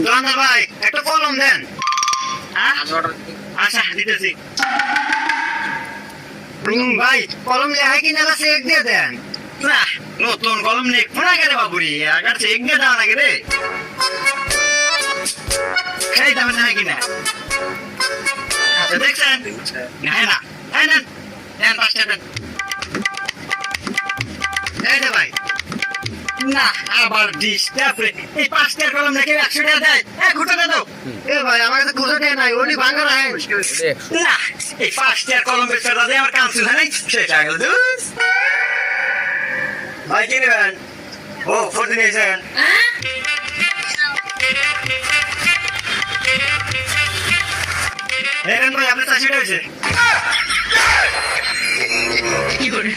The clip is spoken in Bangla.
দোকানদার ভাই একটা কলম দেন। আচ্ছা দিতেছি। ভাই কলম লেখা কিনা চেক দিয়ে দেন। না নতুন কলম নেই কোনা গেলে বাবুরি আগার চেক দিয়ে দেওয়া লাগে রে। এই দাম না কিনা দেখছেন না না না দেন 5 টাকা এই দে ভাই। না আবার ডিস্টার্ব রে। এই 5 টাকার কলম নাকি 100 টাকা দেয়। ঘুরতে দাও। এ ভাই আমার কাছে খুঁজে দেয় নাই ওলি ভাঙা রাখেন। না এই 5 টাকার কলম বেচতে দাদা আমার কাউন্সিল হয় নাই সেটা গেল দুস। ভাই কি নেবেন? ও ফোন দিয়েছেন। এখন ভাই আপনার চাষিটা হয়েছে কি করে